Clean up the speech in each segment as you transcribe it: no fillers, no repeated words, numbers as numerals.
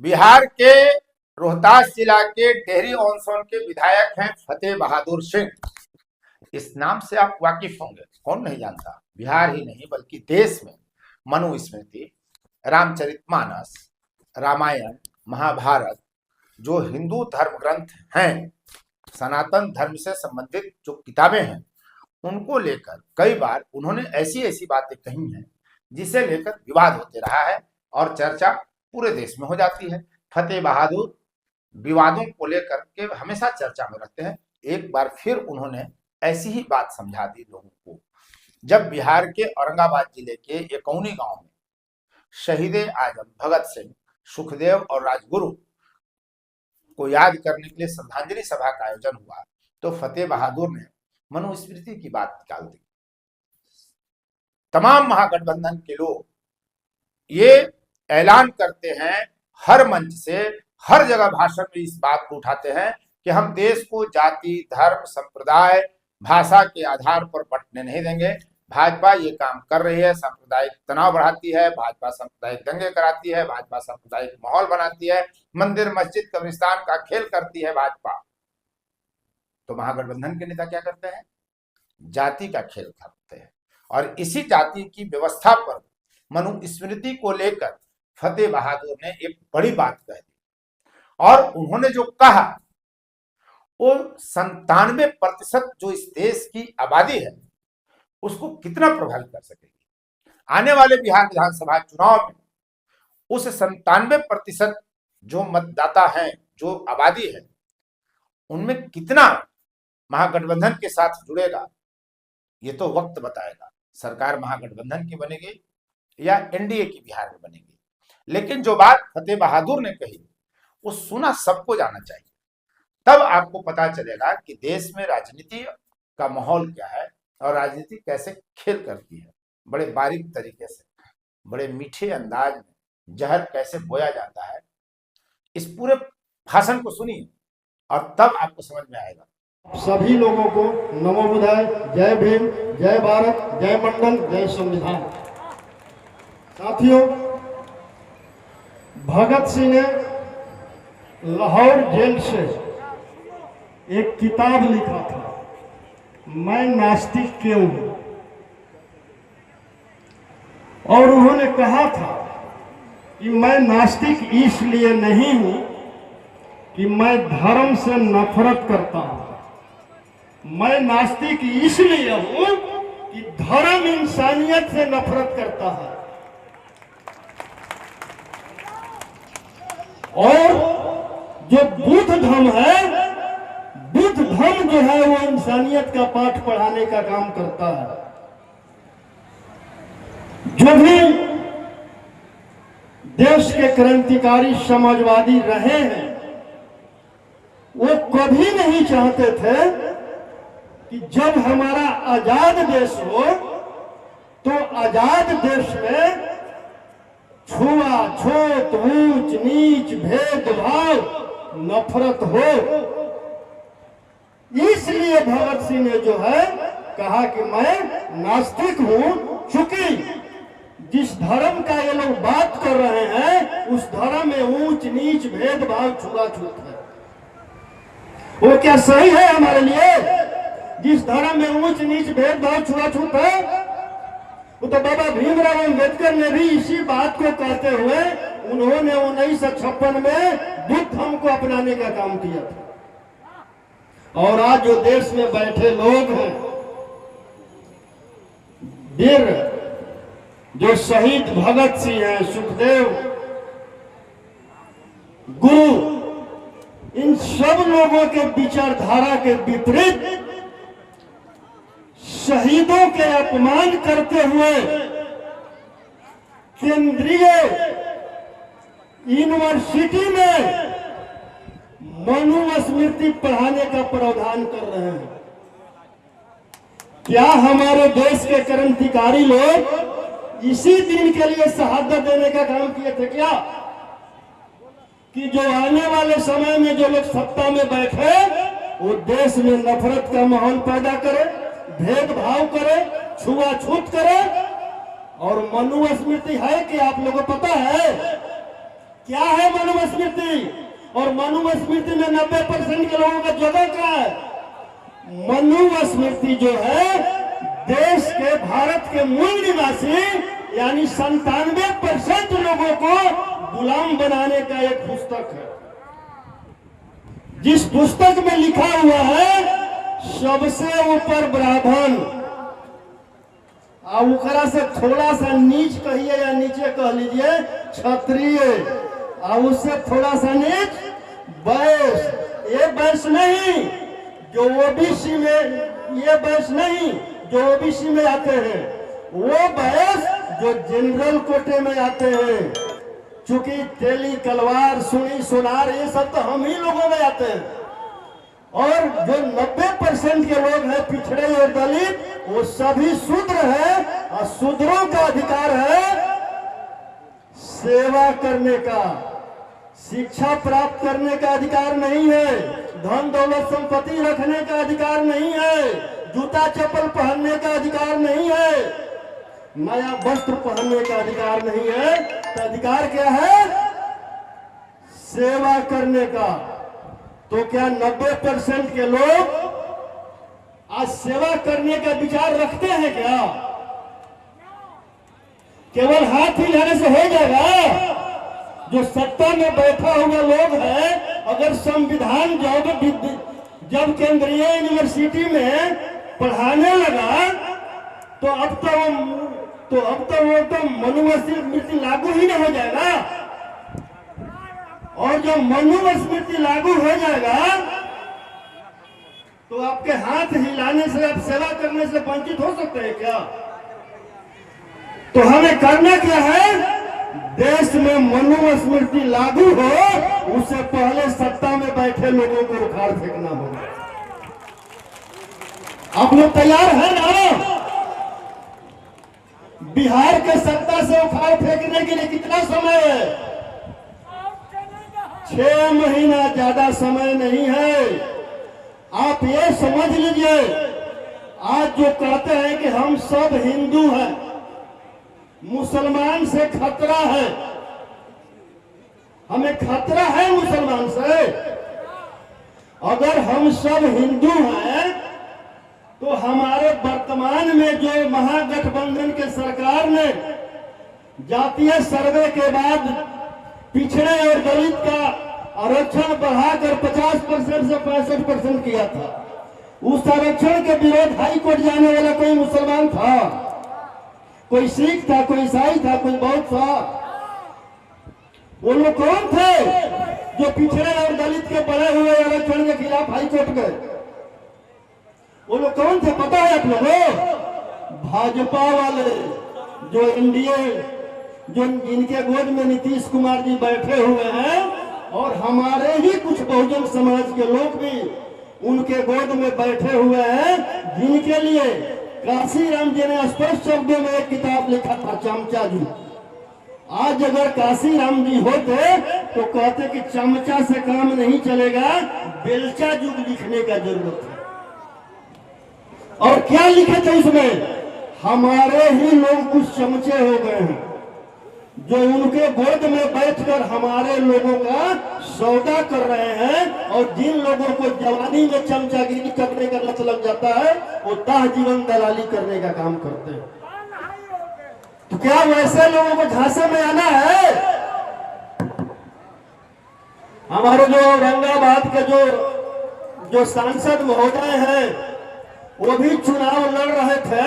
बिहार के रोहतास जिला के डेहरी ऑन सोन के विधायक हैं फतेह बहादुर सिंह। इस नाम से आप वाकिफ होंगे, कौन नहीं जानता। बिहार ही नहीं बल्कि देश में मनुस्मृति, रामचरितमानस, रामायण, महाभारत जो हिंदू धर्म ग्रंथ हैं, सनातन धर्म से संबंधित जो किताबें हैं, उनको लेकर कई बार उन्होंने ऐसी ऐसी बातें कही हैं जिसे लेकर विवाद होते रहा है और चर्चा पूरे देश में हो जाती है। फतेह बहादुर विवादों को लेकर के हमेशा चर्चा में रहते हैं। एक बार फिर उन्होंने ऐसी ही बात समझा दी लोगों को, जब बिहार के औरंगाबाद जिले के एकौनी गांव में शहीद आजम भगत सिंह, सुखदेव और राजगुरु को याद करने के लिए श्रद्धांजलि सभा का आयोजन हुआ, तो फतेह बहादुर ने मनुस्मृति की बात निकाल दी। तमाम महागठबंधन के लोग ये ऐलान करते हैं, हर मंच से हर जगह भाषण में इस बात को उठाते हैं कि हम देश को जाति, धर्म, संप्रदाय, भाषा के आधार पर बंटने नहीं देंगे। भाजपा ये काम कर रही है, सांप्रदायिक तनाव बढ़ाती है, भाजपा सांप्रदायिक दंगे कराती है, भाजपा सांप्रदायिक माहौल बनाती है, मंदिर मस्जिद कब्रिस्तान का खेल करती है भाजपा। तो महागठबंधन के नेता क्या करते हैं? जाति का खेल करते हैं। और इसी जाति की व्यवस्था पर मनुस्मृति को लेकर फतेह बहादुर ने एक बड़ी बात कह दी, और उन्होंने जो कहा वो 97% जो इस देश की आबादी है उसको कितना प्रभावित कर सकेगी। आने वाले बिहार विधानसभा चुनाव में उस 97% जो मतदाता हैं, जो आबादी है, उनमें कितना महागठबंधन के साथ जुड़ेगा, ये तो वक्त बताएगा। सरकार महागठबंधन की बनेगी या एनडीए की बिहार में बनेगी। लेकिन जो बात फतेह बहादुर ने कही वो सुना सबको जाना चाहिए, तब आपको पता चलेगा कि देश में राजनीति का माहौल क्या है और राजनीति कैसे खेल करती है। बड़े बारीक तरीके से, बड़े मीठे अंदाज में जहर कैसे बोया जाता है, इस पूरे भाषण को सुनिए और तब आपको समझ में आएगा। सभी लोगों को नमो बुद्धाय, जय भीम, जय भारत, जय मंडल, जय संविधान। साथियों, भगत सिंह ने लाहौर जेल से एक किताब लिखा था, मैं नास्तिक क्यों हूं। और उन्होंने कहा था कि मैं नास्तिक इसलिए नहीं हूं कि मैं धर्म से नफरत करता हूं, मैं नास्तिक इसलिए हूं कि धर्म इंसानियत से नफरत करता है। और जो बुद्ध धर्म है, बुद्ध धर्म जो है वो इंसानियत का पाठ पढ़ाने का काम करता है। जो भी देश के क्रांतिकारी समाजवादी रहे हैं वो कभी नहीं चाहते थे कि जब हमारा आजाद देश हो तो आजाद देश में छुआछूत, ऊंच नीच, भेदभाव, नफरत हो। इसलिए भगत सिंह ने जो है कहा कि मैं नास्तिक हूं, चूंकि जिस धर्म का ये लोग बात कर रहे हैं उस धर्म में ऊंच नीच, भेदभाव, छुआछूत है। वो क्या सही है हमारे लिए? जिस धर्म में ऊंच नीच, भेदभाव, छुआछूत है, वो तो बाबा भीमराव अम्बेडकर ने भी इसी बात को कहते हुए उन्होंने 1956 में बुद्ध धर्म को अपनाने का काम किया था। और आज जो देश में बैठे लोग हैं, वीर जो शहीद भगत सिंह हैं, सुखदेव, गुरु, इन सब लोगों के विचारधारा के विपरीत शहीदों के अपमान करते हुए केंद्रीय यूनिवर्सिटी में मनुस्मृति पढ़ाने का प्रावधान कर रहे हैं। क्या हमारे देश के क्रांतिकारी लोग इसी दिन के लिए शहादत देने का काम किए थे क्या? कि जो आने वाले समय में जो लोग सत्ता में बैठे वो देश में नफरत का माहौल पैदा करे, भेदभाव करे, छुआछूत करे। और मनुस्मृति है कि आप लोगों को पता है क्या है मनुस्मृति? और मनुस्मृति में 90% के लोगों का जगह क्या है? मनुस्मृति जो है देश के, भारत के मूल निवासी यानी 97% लोगों को गुलाम बनाने का एक पुस्तक है। जिस पुस्तक में लिखा हुआ है सबसे ऊपर ब्राह्मण, उकरा से थोड़ा सा नीच कहिए या नीचे कह लीजिए क्षत्रिय, और उससे थोड़ा सा नीच वैश्य। ये वैश्य नहीं जो ओबीसी में, ये वैश्य नहीं जो ओबीसी में आते हैं, वो वैश्य जो जनरल कोटे में आते हैं। चूंकि तेली, कलवार, सुनी, सुनार ये सब तो हम ही लोगों में आते हैं। और जो 90% के लोग हैं पिछड़े और दलित, वो सभी शूद्र हैं, और शूद्रों का अधिकार है सेवा करने का, शिक्षा प्राप्त करने का अधिकार नहीं है, धन दौलत संपत्ति रखने का अधिकार नहीं है, जूता चप्पल पहनने का अधिकार नहीं है, नया वस्त्र पहनने का अधिकार नहीं है। तो अधिकार क्या है? सेवा करने का। तो क्या 90% के लोग आज सेवा करने का विचार रखते हैं क्या? केवल हाथ हिलाने से हो जाएगा? जो सत्ता में बैठा हुआ लोग है, अगर संविधान जब केंद्रीय यूनिवर्सिटी में पढ़ाने लगा तो अब तो मनुस्मृति लागू ही नहीं हो जाएगा। और जब मनुस्मृति लागू हो जाएगा तो आपके हाथ हिलाने से, आप सेवा करने से वंचित हो सकते हैं क्या? तो हमें करना क्या है? देश में मनुस्मृति लागू हो, उससे पहले सत्ता में बैठे लोगों को उखाड़ फेंकना होगा। आप लोग तैयार हैं ना? बिहार के सत्ता से उखाड़ फेंकने के लिए कितना समय है? 6 महीना, ज्यादा समय नहीं है। आप ये समझ लीजिए, आज जो कहते हैं कि हम सब हिंदू हैं, मुसलमान से खतरा है, हमें खतरा है मुसलमान से। अगर हम सब हिंदू हैं तो हमारे वर्तमान में जो महागठबंधन के सरकार ने जातीय सर्वे के बाद पिछड़े और दलित का आरक्षण बढ़ाकर 50% से 65% किया था, उस आरक्षण के विरोध हाई कोर्ट जाने वाला कोई मुसलमान था? कोई सिख था, कोई ईसाई था, कोई बौद्ध था? वो लोग कौन थे जो पिछड़े और दलित के बढ़े हुए आरक्षण के खिलाफ हाई कोर्ट गए? वो लोग कौन थे पता है आप लोगों? भाजपा वाले, जो एनडीए, जो जिनके गोद में नीतीश कुमार जी बैठे हुए हैं, और हमारे ही कुछ बहुजन समाज के लोग भी उनके गोद में बैठे हुए हैं, जिनके लिए काशीराम जी ने स्पष्ट शब्दों में एक किताब लिखा था, चमचा जी। आज अगर काशीराम जी होते तो कहते कि चमचा से काम नहीं चलेगा, बेलचा युग लिखने का जरूरत है। और क्या लिखे थे उसमें? हमारे ही लोग कुछ चमचे हो गए हैं जो उनके गोद में बैठकर हमारे लोगों का सौदा कर रहे हैं, और जिन लोगों को जवानी में चमचागिरी करने का लत लग जाता है, वो दाह जीवन दलाली करने का काम करते हैं। तो क्या वैसे लोगों को झांसे में आना है? हमारे जो औरंगाबाद के जो सांसद महोदय हैं, वो भी चुनाव लड़ रहे थे,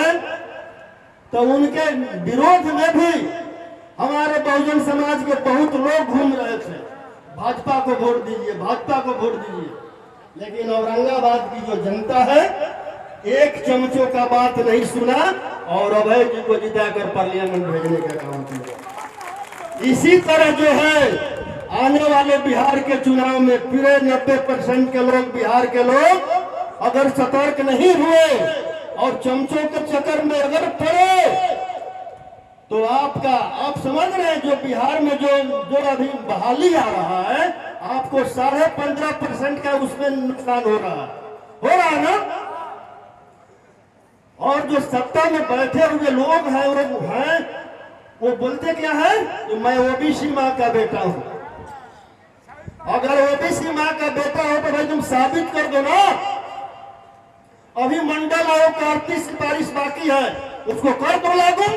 तो उनके विरोध में भी हमारे बहुजन समाज के बहुत लोग घूम रहे थे, भाजपा को वोट दीजिए, भाजपा को वोट दीजिए। लेकिन औरंगाबाद की जो जनता है, एक चमचों का बात नहीं सुना और अभय जी को जिताकर पार्लियामेंट भेजने का काम किया। इसी तरह जो है आने वाले बिहार के चुनाव में फिर 90% के लोग, बिहार के लोग अगर सतर्क नहीं हुए और चमचों के चक्कर में अगर पड़े, तो आप समझ रहे हैं जो बिहार में जो अभी बहाली आ रहा है, आपको 15.5% का उसमें नुकसान हो रहा है ना? और जो सत्ता में बैठे हुए लोग हैं वो बोलते क्या है कि मैं ओबीसी माँ का बेटा हूं। अगर ओबीसी माँ का बेटा हो तो भाई तुम साबित कर दो ना। अभी मंडल आयोग का 38 सिफारिश बाकी है, उसको कर दो लागू।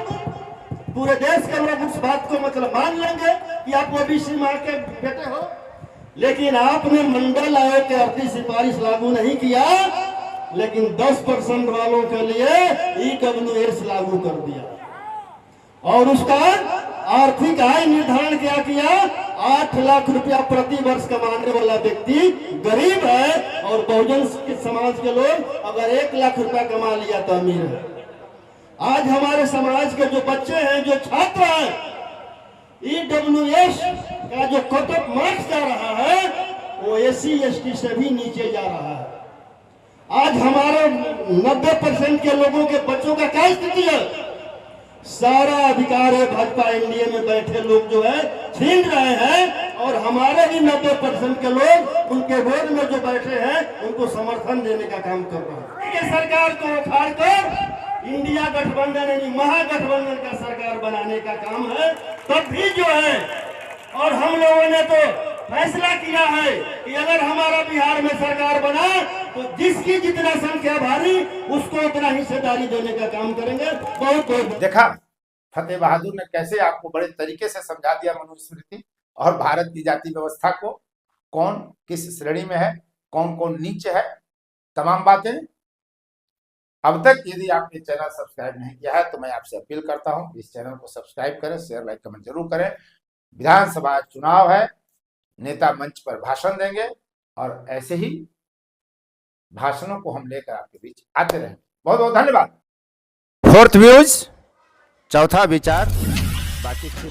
पूरे देश के लोग उस बात को मतलब मान लेंगे कि आप ओबीसी माँ के बेटे हो। लेकिन आपने मंडल आयोग के 38 सिफारिश लागू नहीं किया, लेकिन 10% वालों के लिए ईडब्ल्यूएस लागू कर दिया। और उसका आर्थिक आय निर्धारण क्या किया? 8 लाख रुपया प्रति वर्ष कमाने वाला व्यक्ति गरीब है, और बहुजन समाज के लोग अगर 1 लाख रुपया कमा लिया तो अमीर है। आज हमारे समाज के जो बच्चे हैं, जो छात्र हैं, ईडब्ल्यूएस का जो कट ऑफ मार्क्स जा रहा है वो एससी एसटी से भी नीचे जा रहा है। आज हमारे 90% के लोगों के बच्चों का क्या स्थिति है? सारा अधिकार है भाजपा एनडीए में बैठे लोग जो है छीन रहे हैं, और हमारे भी 90% के लोग उनके गोद में जो बैठे हैं उनको समर्थन देने का काम कर रहे हैं। सरकार को उखाड़ कर इंडिया गठबंधन यानी महागठबंधन का सरकार बनाने का काम है। तब भी जो है, और हम लोगों ने तो फैसला किया है कि अगर हमारा बिहार में सरकार बना तो जिसकी जितना संख्या भारी उसको उतना हिस्सेदारी देने का काम करेंगे। बहुत बहुत देखा फतेह बहादुर ने कैसे आपको बड़े तरीके से समझा दिया मनुस्मृति और भारत की जाति व्यवस्था को, कौन किस श्रेणी में है, कौन कौन नीचे है, तमाम बातें। अब तक यदि आपने चैनल सब्सक्राइब नहीं किया है तो मैं आपसे अपील करता हूं इस चैनल को सब्सक्राइब करें, शेयर लाइक कमेंट जरूर करें। विधानसभा चुनाव है, नेता मंच पर भाषण देंगे और ऐसे ही भाषणों को हम लेकर आपके बीच आते रहेंगे। बहुत बहुत धन्यवाद। फोर्थ व्यूज, चौथा विचार, बाकी फिर